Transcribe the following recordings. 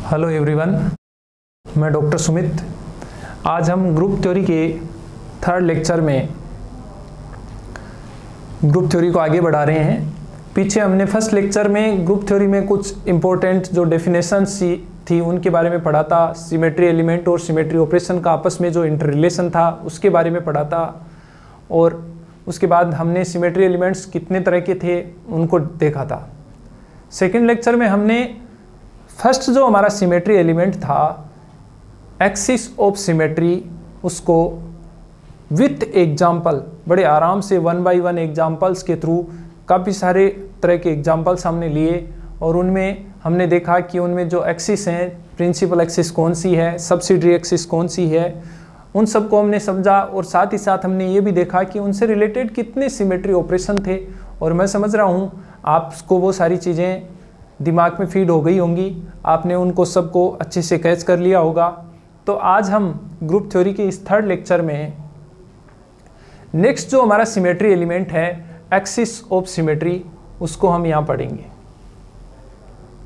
Hello everyone, मैं doctor Sumit. आज हम ग्रुप थ्योरी के थर्ड लेक्चर में ग्रुप थ्योरी को आगे बढ़ा रहे हैं। पीछे हमने फर्स्ट लेक्चर में ग्रुप थ्योरी में कुछ इम्पोर्टेंट जो डेफिनेशंस थी उनके बारे में पढ़ा था। सिमेट्री एलिमेंट और सिमेट्री ऑपरेशन का आपस में जो इंटर रिलेशन था उसके बारे में पढ़ा था, और उसके बाद हमने सिमेट्री एलिमेंट्स कितने तरह के थे उनको देखा था। सेकेंड लेक्चर में हमने फर्स्ट जो हमारा सिमेट्री एलिमेंट था, एक्सिस ऑफ सिमेट्री, उसको विथ एग्जाम्पल बड़े आराम से 1 बाय 1 एग्जाम्पल्स के थ्रू काफ़ी सारे तरह के एग्जाम्पल्स हमने लिए, और उनमें हमने देखा कि उनमें जो एक्सिस हैं, प्रिंसिपल एक्सिस कौन सी है, सब्सिडियरी एक्सिस कौन सी है, उन सबको हमने समझा। और साथ ही साथ हमने ये भी देखा कि उनसे रिलेटेड कितने सिमेट्री ऑपरेशन थे। और मैं समझ रहा हूँ आपको वो सारी चीज़ें दिमाग में फीड हो गई होंगी, आपने उनको सबको अच्छे से कैच कर लिया होगा। तो आज हम ग्रुप थ्योरी के इस थर्ड लेक्चर में नेक्स्ट जो हमारा सिमेट्री एलिमेंट है, एक्सिस ऑफ सिमेट्री, उसको हम यहाँ पढ़ेंगे।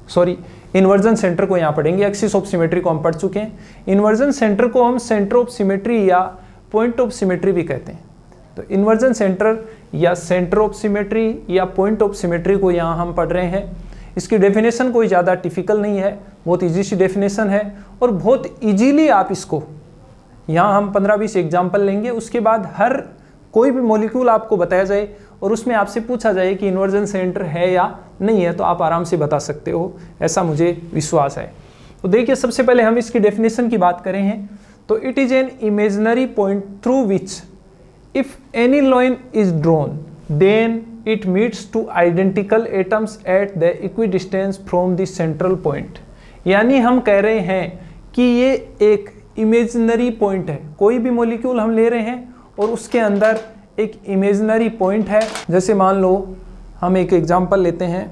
सॉरी, इन्वर्जन सेंटर को यहाँ पढ़ेंगे। एक्सिस ऑफ सिमेट्री को हम पढ़ चुके हैं। इन्वर्जन सेंटर को हम सेंटर ऑफ सिमेट्री या पॉइंट ऑफ सिमेट्री भी कहते हैं। तो इन्वर्जन सेंटर या सेंटर ऑफ सिमेट्री या पॉइंट ऑफ सिमेट्री को यहाँ हम पढ़ रहे हैं। इसकी डेफिनेशन कोई ज़्यादा टिपिकल नहीं है, बहुत इजी सी डेफिनेशन है, और बहुत इजीली आप इसको, यहाँ हम 15-20 एग्जाम्पल लेंगे। उसके बाद हर कोई भी मॉलिक्यूल आपको बताया जाए और उसमें आपसे पूछा जाए कि इन्वर्जन सेंटर है या नहीं है, तो आप आराम से बता सकते हो, ऐसा मुझे विश्वास है। तो देखिए, सबसे पहले हम इसकी डेफिनेशन की बात करें हैं तो it is an imaginary point through which if any line is drawn then it meets to identical atoms at the equidistance from the central point। यानी हम कह रहे हैं कि ये एक इमेजिनरी पॉइंट है। कोई भी मॉलिक्यूल हम ले रहे हैं और उसके अंदर एक इमेजिनरी पॉइंट है। जैसे मान लो हम एक एग्जांपल लेते हैं,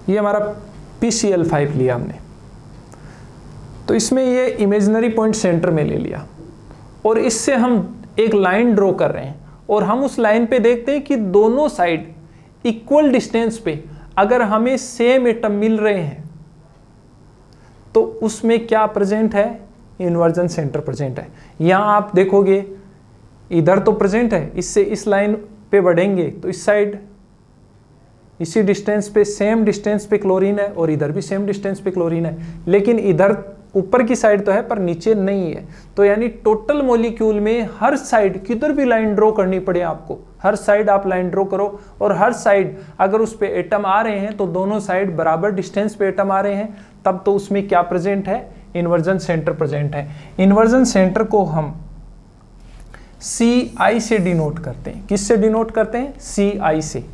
ये हमारा PCl5 लिया हमने, तो इसमें ये इमेजिनरी पॉइंट सेंटर में ले लिया और इससे हम एक लाइन ड्रॉ कर रहे हैं, और हम उस लाइन पे देखते हैं कि दोनों साइड इक्वल डिस्टेंस पे अगर हमें सेम एटम मिल रहे हैं तो उसमें क्या प्रेजेंट है, इन्वर्जन सेंटर प्रेजेंट है। यहाँ आप देखोगे इधर तो प्रेजेंट है, इससे इस लाइन पे बढ़ेंगे तो इस साइड इसी डिस्टेंस पे, सेम डिस्टेंस पे क्लोरीन है, और इधर भी सेम डिस्टेंस पे क्लोरीन है, लेकिन इधर ऊपर की साइड तो है पर नीचे नहीं है। तो यानी टोटल मॉलिक्यूल में हर साइड किधर भी लाइन ड्रॉ करनी पड़े आपको, हर साइड आप लाइन ड्रॉ करो, और हर साइड अगर उस पे एटम आ रहे हैं तो दोनों साइड बराबर डिस्टेंस पे एटम आ रहे हैं, तब तो उसमें क्या प्रेजेंट है, इन्वर्जन सेंटर प्रेजेंट है। इन्वर्जन सेंटर को हम CI से डिनोट करते हैं। किससे डिनोट करते हैं, CI से।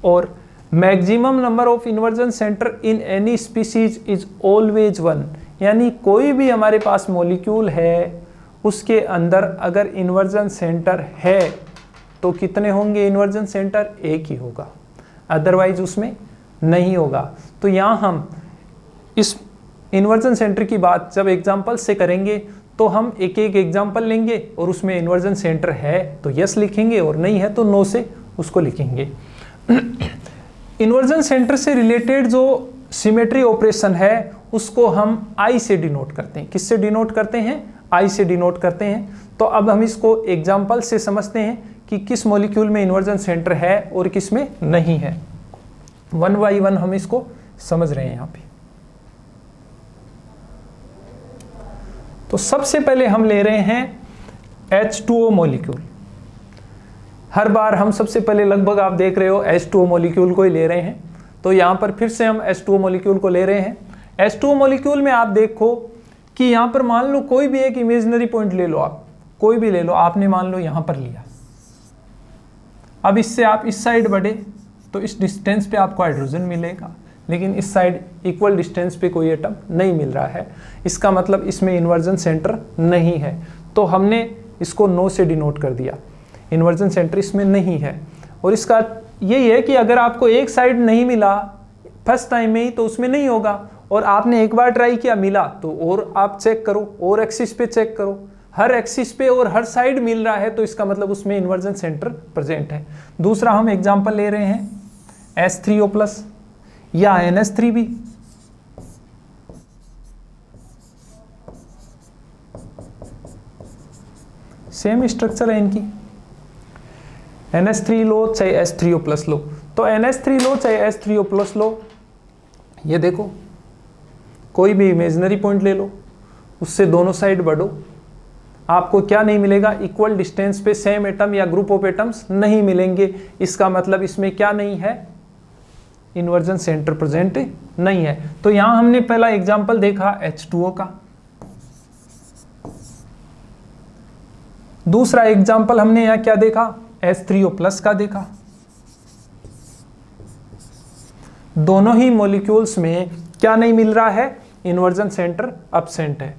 और maximum number of inversion centre in any species is always 1। यानी कोई भी हमारे पास मॉलिक्यूल है उसके अंदर अगर इन्वर्जन सेंटर है तो कितने होंगे इन्वर्जन सेंटर, एक ही होगा, अदरवाइज उसमें नहीं होगा। तो यहाँ हम इस इन्वर्जन सेंटर की बात जब एग्जाम्पल से करेंगे तो हम एक एक एग्जाम्पल लेंगे और उसमें इन्वर्जन सेंटर है तो यस लिखेंगे और नहीं है तो नो से उसको लिखेंगे। इन्वर्जन सेंटर से रिलेटेड जो सिमेट्री ऑपरेशन है उसको हम I से डिनोट करते हैं। किससे डिनोट करते हैं, I से डिनोट करते हैं। तो अब हम इसको एग्जाम्पल से समझते हैं कि किस मॉलिक्यूल में इन्वर्जन सेंटर है और किस में नहीं है। 1 बाय 1 हम इसको समझ रहे हैं यहाँ पे। तो सबसे पहले हम ले रहे हैं H2O मॉलिक्यूल। हर बार हम सबसे पहले लगभग आप देख रहे हो H2O मॉलिक्यूल को ही ले रहे हैं। तो यहाँ पर फिर से हम H2O मॉलिक्यूल को ले रहे हैं। H2O मॉलिक्यूल में आप देखो कि यहाँ पर मान लो कोई भी एक इमेजिनरी पॉइंट ले लो, आप कोई भी ले लो, आपने मान लो यहाँ पर लिया। अब इससे आप इस साइड बढ़े तो इस डिस्टेंस पे आपको हाइड्रोजन मिलेगा, लेकिन इस साइड इक्वल डिस्टेंस पे कोई एटम नहीं मिल रहा है। इसका मतलब इसमें इन्वर्जन सेंटर नहीं है। तो हमने इसको नो से डिनोट कर दिया, इन्वर्जन सेंटर इसमें नहीं है। और इसका यही है कि अगर आपको एक साइड नहीं मिला फर्स्ट टाइम में ही तो उसमें नहीं होगा, और आपने एक बार ट्राई किया मिला तो और आप चेक करो, और एक्सिस पे चेक करो, हर एक्सिस पे और हर साइड मिल रहा है तो इसका मतलब उसमें इन्वर्जन सेंटर प्रेजेंट है। दूसरा हम एग्जांपल ले रहे हैं S3O+ या NH3 भी। सेम स्ट्रक्चर है इनकी, NH3 लो चाहे S3O+ लो, तो NH3 लो चाहे S3O+ लो, ये देखो कोई भी इमेजिनरी पॉइंट ले लो, उससे दोनों साइड बढ़ो, आपको क्या नहीं मिलेगा, इक्वल डिस्टेंस पे सेम एटम या ग्रुप ऑफ एटम्स नहीं मिलेंगे। इसका मतलब इसमें क्या नहीं है, इन्वर्जन सेंटर प्रेजेंट नहीं है। तो यहां हमने पहला एग्जांपल देखा H2O का। दूसरा एग्जांपल हमने यहां क्या देखा, S3O+ का देखा। दोनों ही मॉलिक्यूल्स में क्या नहीं मिल रहा है, इन्वर्जन सेंटर एब्सेंट है।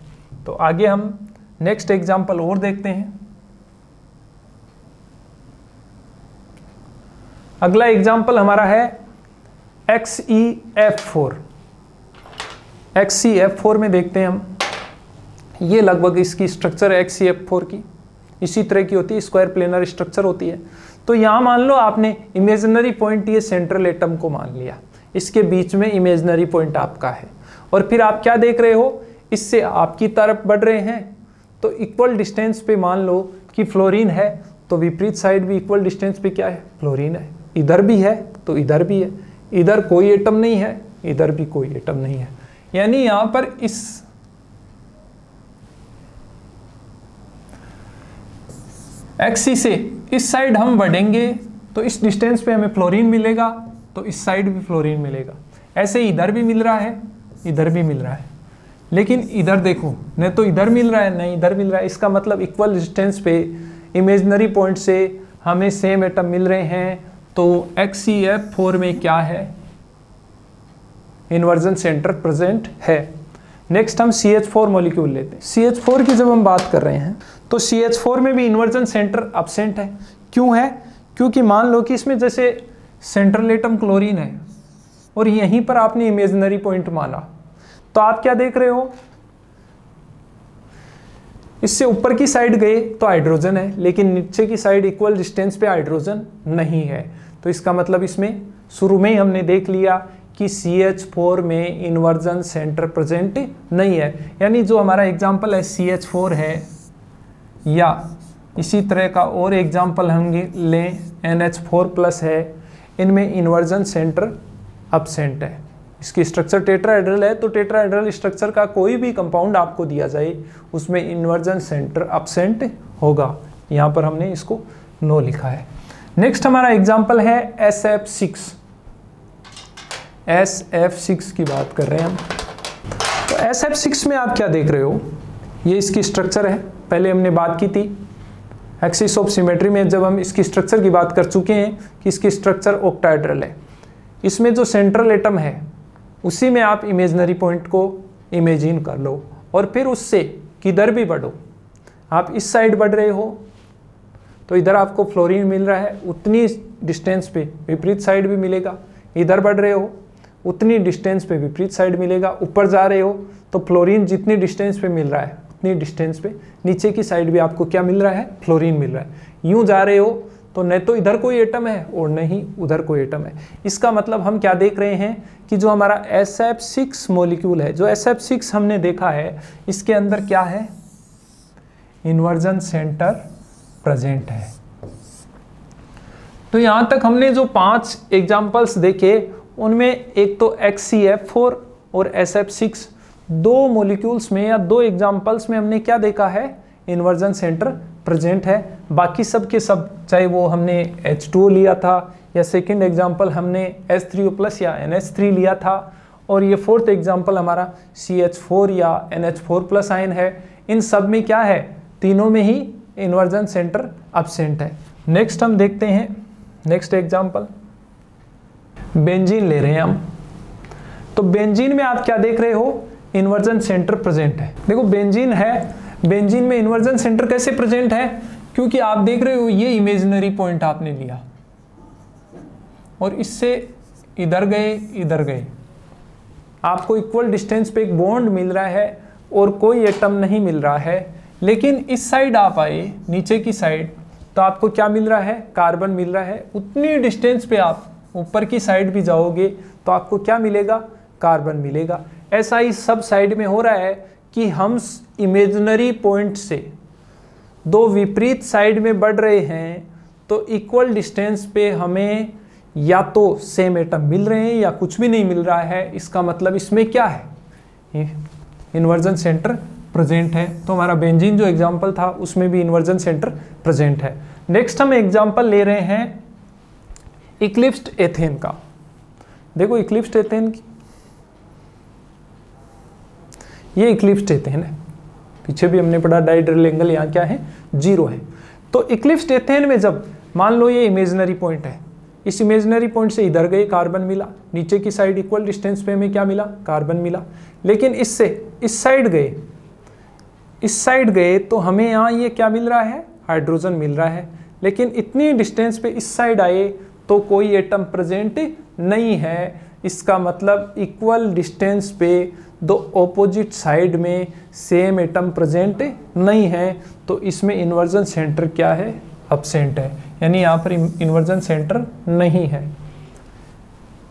तो आगे हम नेक्स्ट एग्जांपल और देखते हैं। अगला एग्जांपल हमारा है XeF4। XeF4 में देखते हैं हम, ये लगभग इसकी स्ट्रक्चर है XeF4 की, इसी तरह की होती है, स्क्वायर प्लेनर स्ट्रक्चर होती है। तो यहां मान लो आपने इमेजिनरी पॉइंट ये सेंट्रल एटम को मान लिया, इसके बीच में इमेजिनरी पॉइंट आपका है, और फिर आप क्या देख रहे हो, इससे आपकी तरफ बढ़ रहे हैं तो इक्वल डिस्टेंस पे मान लो कि फ्लोरीन है, तो विपरीत साइड भी इक्वल डिस्टेंस पे क्या है, फ्लोरीन है। इधर भी है तो इधर भी है, इधर कोई एटम नहीं है, इधर भी कोई एटम नहीं है। यानी यहां पर इस एक्सिस से इस साइड हम बढ़ेंगे तो इस डिस्टेंस पे हमें फ्लोरीन मिलेगा, तो इस साइड भी फ्लोरीन मिलेगा। ऐसे इधर भी मिल रहा है, इधर भी मिल रहा है, लेकिन इधर देखो, न तो इधर मिल रहा है, न इधर मिल रहा है। इसका मतलब इक्वल डिस्टेंस पे इमेजिनरी पॉइंट से हमें सेम एटम मिल रहे हैं। तो XeF4 में क्या है, इन्वर्जन सेंटर प्रेजेंट है। नेक्स्ट हम CH4 मॉलिक्यूल लेते हैं। CH4 की जब हम बात कर रहे हैं तो CH4 में भी इन्वर्जन सेंटर एब्सेंट है। क्यों है, क्योंकि मान लो कि इसमें जैसे सेंट्रल एटम क्लोरीन है और यहीं पर आपने इमेजिनरी पॉइंट माना, तो आप क्या देख रहे हो, इससे ऊपर की साइड गए तो हाइड्रोजन है, लेकिन नीचे की साइड इक्वल डिस्टेंस पे हाइड्रोजन नहीं है। तो इसका मतलब इसमें शुरू में ही हमने देख लिया कि CH4 में इन्वर्जन सेंटर प्रेजेंट नहीं है। यानी जो हमारा एग्जांपल है CH4 है, या इसी तरह का और एग्जांपल हम लें NH4+ है, इनमें इन्वर्जन सेंटर एब्सेंट है। इसकी स्ट्रक्चर टेट्राहेड्रल है, तो टेट्राहेड्रल स्ट्रक्चर का कोई भी कंपाउंड आपको दिया जाए उसमें इन्वर्जन सेंटर एब्सेंट होगा। यहाँ पर हमने इसको नो लिखा है। नेक्स्ट हमारा एग्जांपल है SF6। SF6 की बात कर रहे हैं हम। तो SF6 में आप क्या देख रहे हो, ये इसकी स्ट्रक्चर है। पहले हमने बात की थी एक्सिस ऑफ सिमेट्री में, जब हम इसकी स्ट्रक्चर की बात कर चुके हैं कि इसकी स्ट्रक्चर ऑक्टाहेड्रल है। इसमें जो सेंट्रल एटम है उसी में आप इमेजिनरी पॉइंट को इमेजिन कर लो, और फिर उससे किधर भी बढ़ो। आप इस साइड बढ़ रहे हो तो इधर आपको फ्लोरीन मिल रहा है, उतनी डिस्टेंस पे विपरीत साइड भी मिलेगा। इधर बढ़ रहे हो उतनी डिस्टेंस पे विपरीत साइड मिलेगा। ऊपर जा रहे हो तो फ्लोरीन जितनी डिस्टेंस पे मिल रहा है उतनी डिस्टेंस पे नीचे की साइड भी आपको क्या मिल रहा है, फ्लोरीन मिल रहा है। यूं जा रहे हो तो न तो इधर कोई एटम है और न ही उधर कोई एटम है। इसका मतलब हम क्या देख रहे हैं कि जो हमारा SF6 मॉलिक्यूल है, जो SF6 हमने देखा है, इसके अंदर क्या है, इन्वर्जन सेंटर प्रेजेंट है। तो यहां तक हमने जो 5 एग्जांपल्स देखे उनमें एक तो XeF4 और SF6, दो मॉलिक्यूल्स में या दो एग्जांपल्स में हमने क्या देखा है, इन्वर्जन सेंटर प्रेजेंट है। बाकी सब के सब, चाहे वो हमने H2O लिया था या सेकंड एग्जांपल हमने S3O+ या NH3 लिया था, और ये फोर्थ एग्जांपल हमारा CH4 या NH4+ आयन है, इन सब में क्या है, तीनों में ही इन्वर्जन सेंटर एब्सेंट है। नेक्स्ट हम देखते हैं नेक्स्ट एग्जांपल, बेंजीन ले रहे हैं हम। तो बेंजीन में आप क्या देख रहे हो, इन्वर्जन सेंटर प्रेजेंट है। देखो बेंजीन है, बेंजीन में इन्वर्जन सेंटर कैसे प्रेजेंट है, क्योंकि आप देख रहे हो ये इमेजिनरी पॉइंट आपने लिया और इससे इधर गए, आपको इक्वल डिस्टेंस पे एक बॉन्ड मिल रहा है और कोई एटम नहीं मिल रहा है। लेकिन इस साइड आप आए, नीचे की साइड, तो आपको क्या मिल रहा है, कार्बन मिल रहा है। उतनी डिस्टेंस पे आप ऊपर की साइड भी जाओगे तो आपको क्या मिलेगा, कार्बन मिलेगा। ऐसा ही सब साइड में हो रहा है कि हम इमेजिनरी पॉइंट से दो विपरीत साइड में बढ़ रहे हैं, तो इक्वल डिस्टेंस पे हमें या तो सेम एटम मिल रहे हैं या कुछ भी नहीं मिल रहा है। इसका मतलब इसमें क्या है, इन्वर्जन सेंटर प्रेजेंट है। तो हमारा बेंजीन जो एग्जांपल था उसमें भी इन्वर्जन सेंटर प्रेजेंट है। नेक्स्ट हम एग्जांपल ले रहे हैं इक्लिप्स्ड एथेन का। देखो इक्लिप्स्ड एथेन की, ये इक्लिप्स्ड एथेन है, पीछे भी हमने पढ़ा डाइड्रल एंगल यहाँ क्या है, 0 है। तो इक्लिप्स्ड एथेन में जब मान लो ये इमेजिनरी पॉइंट है, इस इमेजिनरी पॉइंट से इधर गए कार्बन मिला, नीचे की साइड इक्वल डिस्टेंस पे हमें क्या मिला, कार्बन मिला। लेकिन इससे इस साइड गए, इस साइड गए तो हमें यहाँ ये क्या मिल रहा है, हाइड्रोजन मिल रहा है। लेकिन इतनी डिस्टेंस पे इस साइड आए तो कोई एटम प्रेजेंट नहीं है। इसका मतलब इक्वल डिस्टेंस पे दो ऑपोजिट साइड में सेम एटम प्रेजेंट नहीं है, तो इसमें इन्वर्जन सेंटर क्या है, एब्सेंट है, यानी यहाँ पर इन्वर्जन सेंटर नहीं है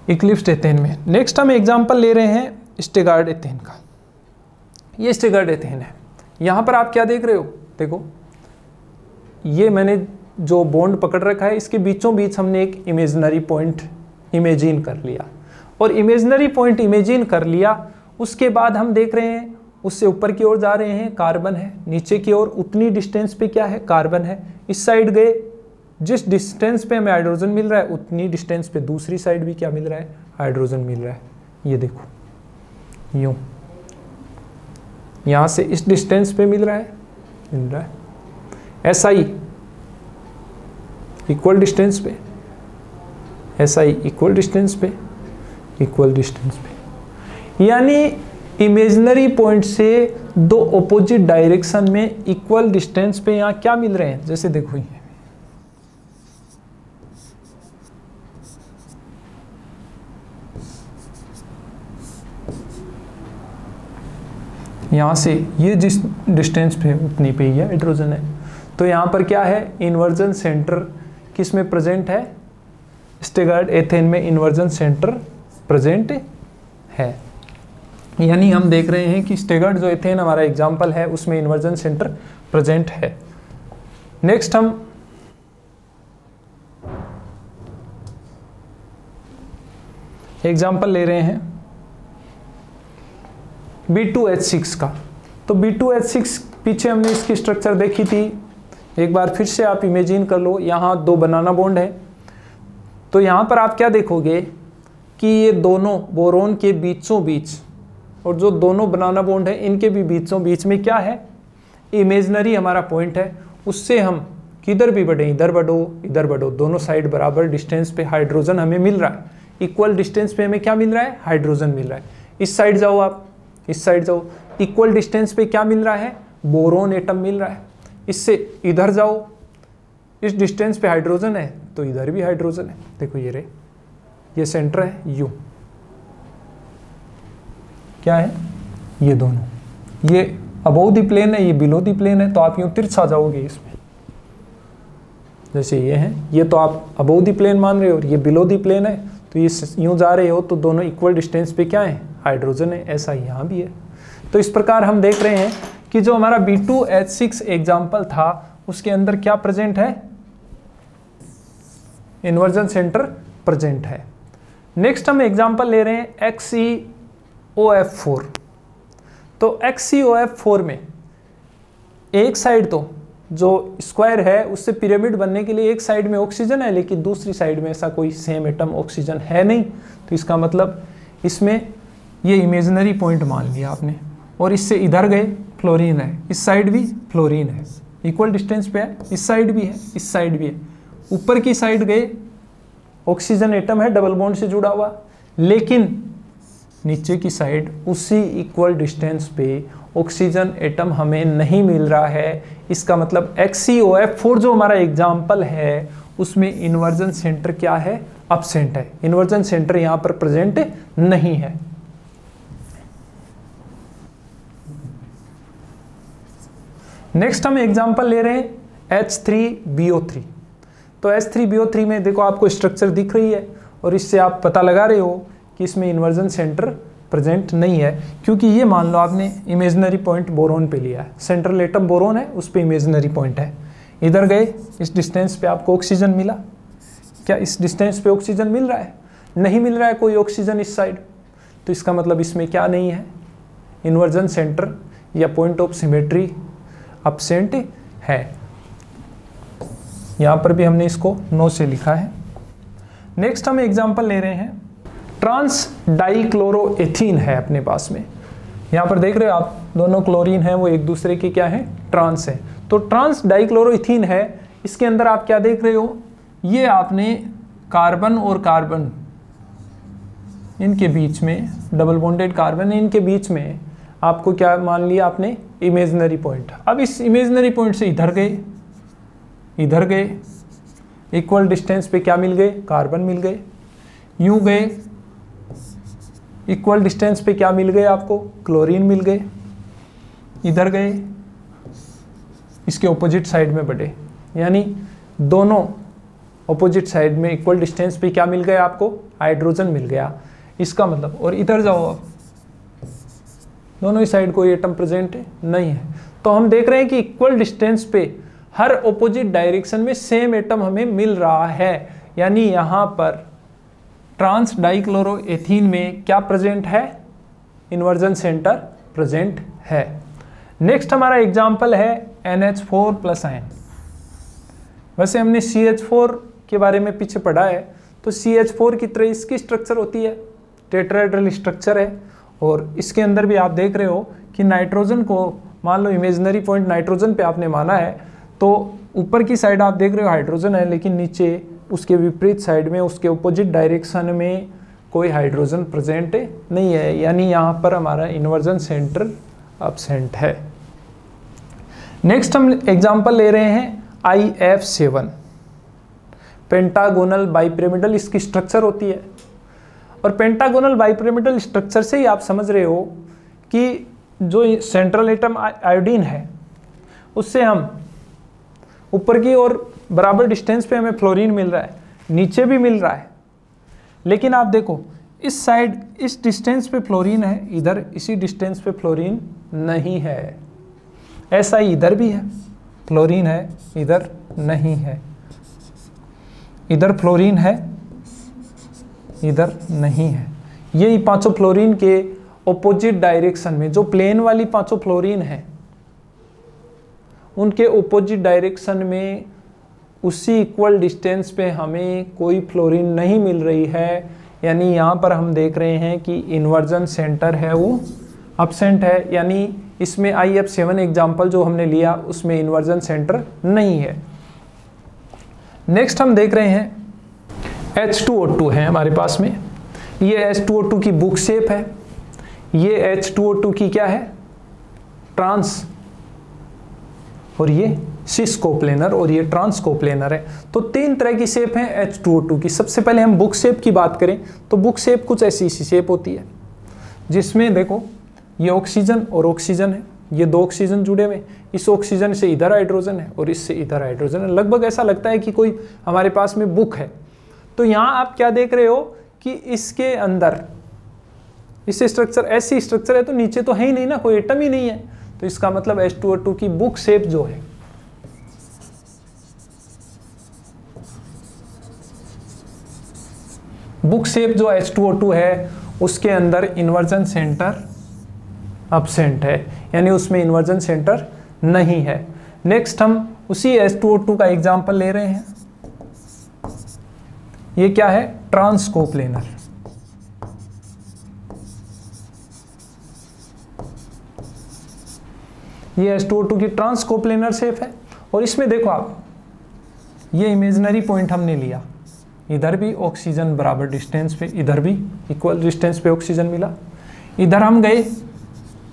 इक्लिप्स्ड एथेन में। नेक्स्ट हम एग्जांपल ले रहे हैं स्टेगार्ड एथेन का। ये स्टेगार्ड एथेन है। यहाँ पर आप क्या देख रहे हो, देखो ये मैंने जो बॉन्ड पकड़ रखा है, इसके बीचों बीच हमने एक इमेजिनरी पॉइंट इमेजिन कर लिया, और इमेजिनरी पॉइंट इमेजिन कर लिया, उसके बाद हम देख रहे हैं उससे ऊपर की ओर जा रहे हैं, कार्बन है, नीचे की ओर उतनी डिस्टेंस पे क्या है, कार्बन है। इस साइड गए, जिस डिस्टेंस पे हमें हाइड्रोजन मिल रहा है उतनी डिस्टेंस पे दूसरी साइड भी क्या मिल रहा है, हाइड्रोजन मिल रहा है। ये देखो यूं, यहाँ से इस डिस्टेंस पे मिल रहा है। ऐसा ही इक्वल डिस्टेंस पे, ऐसा ही इक्वल डिस्टेंस पे, इक्वल डिस्टेंस पे, यानी इमेजिनरी पॉइंट से दो ऑपोजिट डायरेक्शन में इक्वल डिस्टेंस पे यहाँ क्या मिल रहे हैं। जैसे देखो ये यहाँ से ये जिस डिस्टेंस पे उतनी पे ही है हाइड्रोजन है। तो यहाँ पर क्या है, इन्वर्जन सेंटर किस में प्रेजेंट है, स्टेगार्ड एथेन में इन्वर्जन सेंटर प्रेजेंट है। यानी हम देख रहे हैं कि स्टेगार्ड जो एथेन हमारा एग्जांपल है उसमें इन्वर्जन सेंटर प्रेजेंट है। नेक्स्ट हम एग्जांपल ले रहे हैं B2H6 का। तो B2H6 पीछे हमने इसकी स्ट्रक्चर देखी थी, एक बार फिर से आप इमेजिन कर लो। यहाँ दो बनाना बॉन्ड है, तो यहाँ पर आप क्या देखोगे कि ये दोनों बोरोन के बीचों बीच, और जो दोनों बनाना बॉन्ड है इनके भी बीचों बीच में क्या है, इमेजिनरी हमारा पॉइंट है। उससे हम किधर भी बढ़े, इधर बढ़ो इधर बढ़ो, दोनों साइड बराबर डिस्टेंस पे हाइड्रोजन हमें मिल रहा है। इक्वल डिस्टेंस पे हमें क्या मिल रहा है, हाइड्रोजन मिल रहा है। इस साइड जाओ आप, इस साइड जाओ, इक्वल डिस्टेंस पे क्या मिल रहा है, बोरोन एटम मिल रहा है। इससे इधर जाओ, इस डिस्टेंस पे हाइड्रोजन है तो इधर भी हाइड्रोजन है। देखो ये रे, ये सेंटर है यू, क्या है, ये दोनों, ये अबोव द प्लेन है, ये बिलो द प्लेन है, तो आप यूं तिरछा जाओगे इसमें। जैसे ये है, ये तो आप अबोव द प्लेन मान रहे हो और ये बिलो द प्लेन है, तो ये यूं जा रहे हो तो दोनों इक्वल डिस्टेंस पे क्या है, हाइड्रोजन है। ऐसा ही यहाँ भी है। तो इस प्रकार हम देख रहे हैं कि जो हमारा B2H6 एग्जाम्पल था उसके अंदर क्या प्रेजेंट है, इन्वर्जन सेंटर प्रेजेंट है। नेक्स्ट हम एग्जाम्पल ले रहे हैं XeOF4। तो XeOF4 में एक साइड तो जो स्क्वायर है उससे पिरामिड बनने के लिए एक साइड में ऑक्सीजन है, लेकिन दूसरी साइड में ऐसा कोई सेम एटम ऑक्सीजन है नहीं। तो इसका मतलब इसमें ये इमेजिनरी पॉइंट मान लिया आपने, और इससे इधर गए फ्लोरीन है, इस साइड भी फ्लोरीन है, इक्वल डिस्टेंस पे है, इस साइड भी है, इस साइड भी है। ऊपर की साइड गए, ऑक्सीजन एटम है डबल बॉन्ड से जुड़ा हुआ, लेकिन नीचे की साइड उसी इक्वल डिस्टेंस पे ऑक्सीजन एटम हमें नहीं मिल रहा है। इसका मतलब XeOF4 जो हमारा एग्जाम्पल है उसमें इन्वर्जन सेंटर क्या है, एब्सेंट है। इन्वर्जन सेंटर यहाँ पर प्रेजेंट नहीं है। नेक्स्ट हम एग्जांपल ले रहे हैं H3BO3। तो H3BO3 में देखो आपको स्ट्रक्चर दिख रही है और इससे आप पता लगा रहे हो कि इसमें इन्वर्जन सेंटर प्रेजेंट नहीं है, क्योंकि ये मान लो आपने इमेजिनरी पॉइंट बोरोन पे लिया है, सेंट्रल एटम बोरोन है, उस पे इमेजिनरी पॉइंट है। इधर गए, इस डिस्टेंस पे आपको ऑक्सीजन मिला। क्या इस डिस्टेंस पे ऑक्सीजन मिल रहा है? नहीं मिल रहा है कोई ऑक्सीजन इस साइड, तो इसका मतलब इसमें क्या नहीं है, इन्वर्जन सेंटर या पॉइंट ऑफ सिमेट्री एब्सेंट है। यहाँ पर भी हमने इसको नो से लिखा है। नेक्स्ट हम एग्जांपल ले रहे हैं, ट्रांस डाइक्लोरोएथीन है अपने पास में। यहाँ पर देख रहे हो आप, दोनों क्लोरीन है वो एक दूसरे के क्या है, ट्रांस है। तो ट्रांस डाइक्लोरोएथीन है, इसके अंदर आप क्या देख रहे हो, ये आपने कार्बन और कार्बन इनके बीच में, डबल बॉन्डेड कार्बन इनके बीच में आपको क्या मान लिया आपने, इमेजिनरी पॉइंट। अब इस इमेजिनरी पॉइंट से इधर गए, इधर गए, इक्वल डिस्टेंस पे क्या मिल गए, कार्बन मिल गए। यूं गए, इक्वल डिस्टेंस पे क्या मिल गए आपको, क्लोरीन मिल गए। इधर गए, इसके ऑपोजिट साइड में बढ़े, यानी दोनों ऑपोजिट साइड में इक्वल डिस्टेंस पे क्या मिल गया आपको, हाइड्रोजन मिल गया। इसका मतलब, और इधर जाओ आप, दोनों ही साइड कोई एटम प्रेजेंट नहीं है। तो हम देख रहे हैं कि इक्वल डिस्टेंस पे हर ऑपोजिट डायरेक्शन में सेम एटम हमें मिल रहा है, यानी यहाँ पर ट्रांस डाइक्लोरोएथीन में क्या प्रेजेंट है, इन्वर्जन सेंटर प्रेजेंट है। नेक्स्ट हमारा एग्जाम्पल है NH4+ आयन। वैसे हमने CH4 के बारे में पीछे पढ़ा है, तो CH4 की तरह इसकी स्ट्रक्चर होती है, टेट्राहेड्रल स्ट्रक्चर है, और इसके अंदर भी आप देख रहे हो कि नाइट्रोजन को मान लो इमेजिनरी पॉइंट नाइट्रोजन पे आपने माना है, तो ऊपर की साइड आप देख रहे हो हाइड्रोजन है, लेकिन नीचे उसके विपरीत साइड में, उसके ऑपोजिट डायरेक्शन में कोई हाइड्रोजन प्रेजेंट नहीं है, यानी यहाँ पर हमारा इन्वर्जन सेंटर एब्सेंट है। नेक्स्ट हम एग्जांपल ले रहे हैं IF7, पेंटागोनल बाइपिरामिडल इसकी स्ट्रक्चर होती है। और पेंटागोनल बाइपिरामिडल स्ट्रक्चर से ही आप समझ रहे हो कि जो सेंट्रल एटम आयोडीन है, उससे हम ऊपर की ओर बराबर डिस्टेंस पे हमें फ्लोरीन मिल रहा है, नीचे भी मिल रहा है, लेकिन आप देखो इस साइड इस डिस्टेंस पे फ्लोरीन है, इधर इसी डिस्टेंस पे फ्लोरीन नहीं है। ऐसा ही इधर भी है, फ्लोरीन है, इधर नहीं है, इधर फ्लोरीन है, इधर नहीं है। यही पांचों फ्लोरीन के ऑपोजिट डायरेक्शन में, जो प्लेन वाली पांचों फ्लोरीन है, उनके ऑपोजिट डायरेक्शन में उसी इक्वल डिस्टेंस पे हमें कोई फ्लोरीन नहीं मिल रही है, यानी यहाँ पर हम देख रहे हैं कि इन्वर्जन सेंटर है वो एब्सेंट है, यानी इसमें IF7 एग्जाम्पल जो हमने लिया उसमें इन्वर्जन सेंटर नहीं है। नेक्स्ट हम देख रहे हैं H2O2 है हमारे पास में। ये H2O2 की बुक शेप है, ये H2O2 की क्या है, ट्रांस, और ये सिस कोप्लेनर, और ये ट्रांस कोप्लेनर है। तो तीन तरह की शेप है H2O2 की। सबसे पहले हम बुक शेप की बात करें तो बुक शेप कुछ ऐसी सी शेप होती है, जिसमें देखो ये ऑक्सीजन और ऑक्सीजन है, ये दो ऑक्सीजन जुड़े हुए, इस ऑक्सीजन से इधर हाइड्रोजन है और इससे इधर हाइड्रोजन है। लगभग ऐसा लगता है कि कोई हमारे पास में बुक है। तो यहाँ आप क्या देख रहे हो कि इसके अंदर इस स्ट्रक्चर, ऐसी स्ट्रक्चर है, तो नीचे तो है ही नहीं ना, कोई एटम ही नहीं है। तो इसका मतलब H2O2 की बुक शेप जो है, बुक शेप जो H2O2 है उसके अंदर इन्वर्जन सेंटर एब्सेंट है, यानी उसमें इन्वर्जन सेंटर नहीं है। नेक्स्ट हम उसी H2O2 का एग्जांपल ले रहे हैं। ये क्या है, ट्रांस कोप्लेनर। ये H2O2 की ट्रांस कोप्लेनर शेप है, और इसमें देखो आप, ये इमेजिनरी पॉइंट हमने लिया, इधर भी ऑक्सीजन बराबर डिस्टेंस पे, इधर भी इक्वल डिस्टेंस पे ऑक्सीजन मिला, इधर हम गए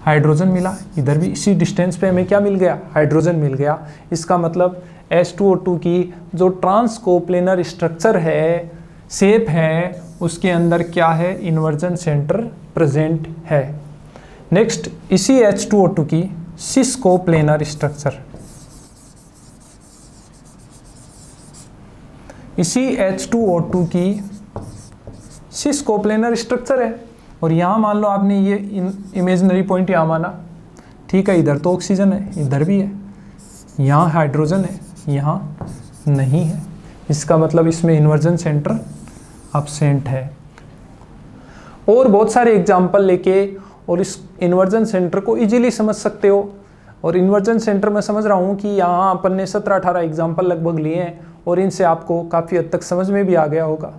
हाइड्रोजन मिला, इधर भी इसी डिस्टेंस पे हमें क्या मिल गया, हाइड्रोजन मिल गया। इसका मतलब H2O2 की जो ट्रांस कोप्लेनर स्ट्रक्चर है, शेप है, उसके अंदर क्या है, इन्वर्जन सेंटर प्रेजेंट है। नेक्स्ट इसी H2O2 की सिस कोप्लेनर स्ट्रक्चर, इसी H2O2 की सिस कोप्लेनर स्ट्रक्चर है, और यहाँ मान लो आपने ये इमेजिनरी पॉइंट यहाँ माना, ठीक है, इधर तो ऑक्सीजन है, इधर भी है, यहाँ हाइड्रोजन है, यहाँ नहीं है, इसका मतलब इसमें इन्वर्जन सेंटर एब्सेंट है। और बहुत सारे एग्जाम्पल लेके और इस इन्वर्जन सेंटर को इजीली समझ सकते हो। और इन्वर्जन सेंटर मैं समझ रहा हूँ कि यहाँ अपन ने 17-18 एग्जाम्पल लगभग लिए हैं, और इनसे आपको काफ़ी हद तक समझ में भी आ गया होगा।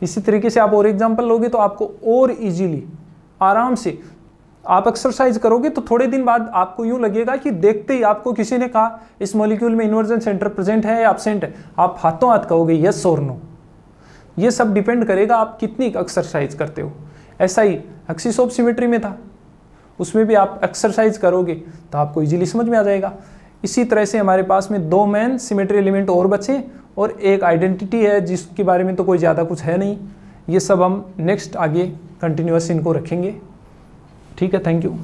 इसी तरीके से आप और एग्जाम्पल लोगे तो आपको और इजीली आराम से आप एक्सरसाइज करोगे तो थोड़े दिन बाद आपको यूं लगेगा कि देखते ही आपको किसी ने कहा इस मॉलिक्यूल में इन्वर्जन सेंटर प्रेजेंट है या एब्सेंट है, आप हाथों हाथ कहोगे यस और नो। ये सब डिपेंड करेगा आप कितनी एक्सरसाइज करते हो। ऐसा ही एक्सिस ऑफ सिमेट्री में था, उसमें भी आप एक्सरसाइज करोगे तो आपको इजीली समझ में आ जाएगा। इसी तरह से हमारे पास में 2 मेन सिमेट्री एलिमेंट और बचे, और एक आइडेंटिटी है जिसके बारे में तो कोई ज़्यादा कुछ है नहीं। ये सब हम नेक्स्ट आगे कंटिन्यूअस इनको रखेंगे। ठीक है, थैंक यू।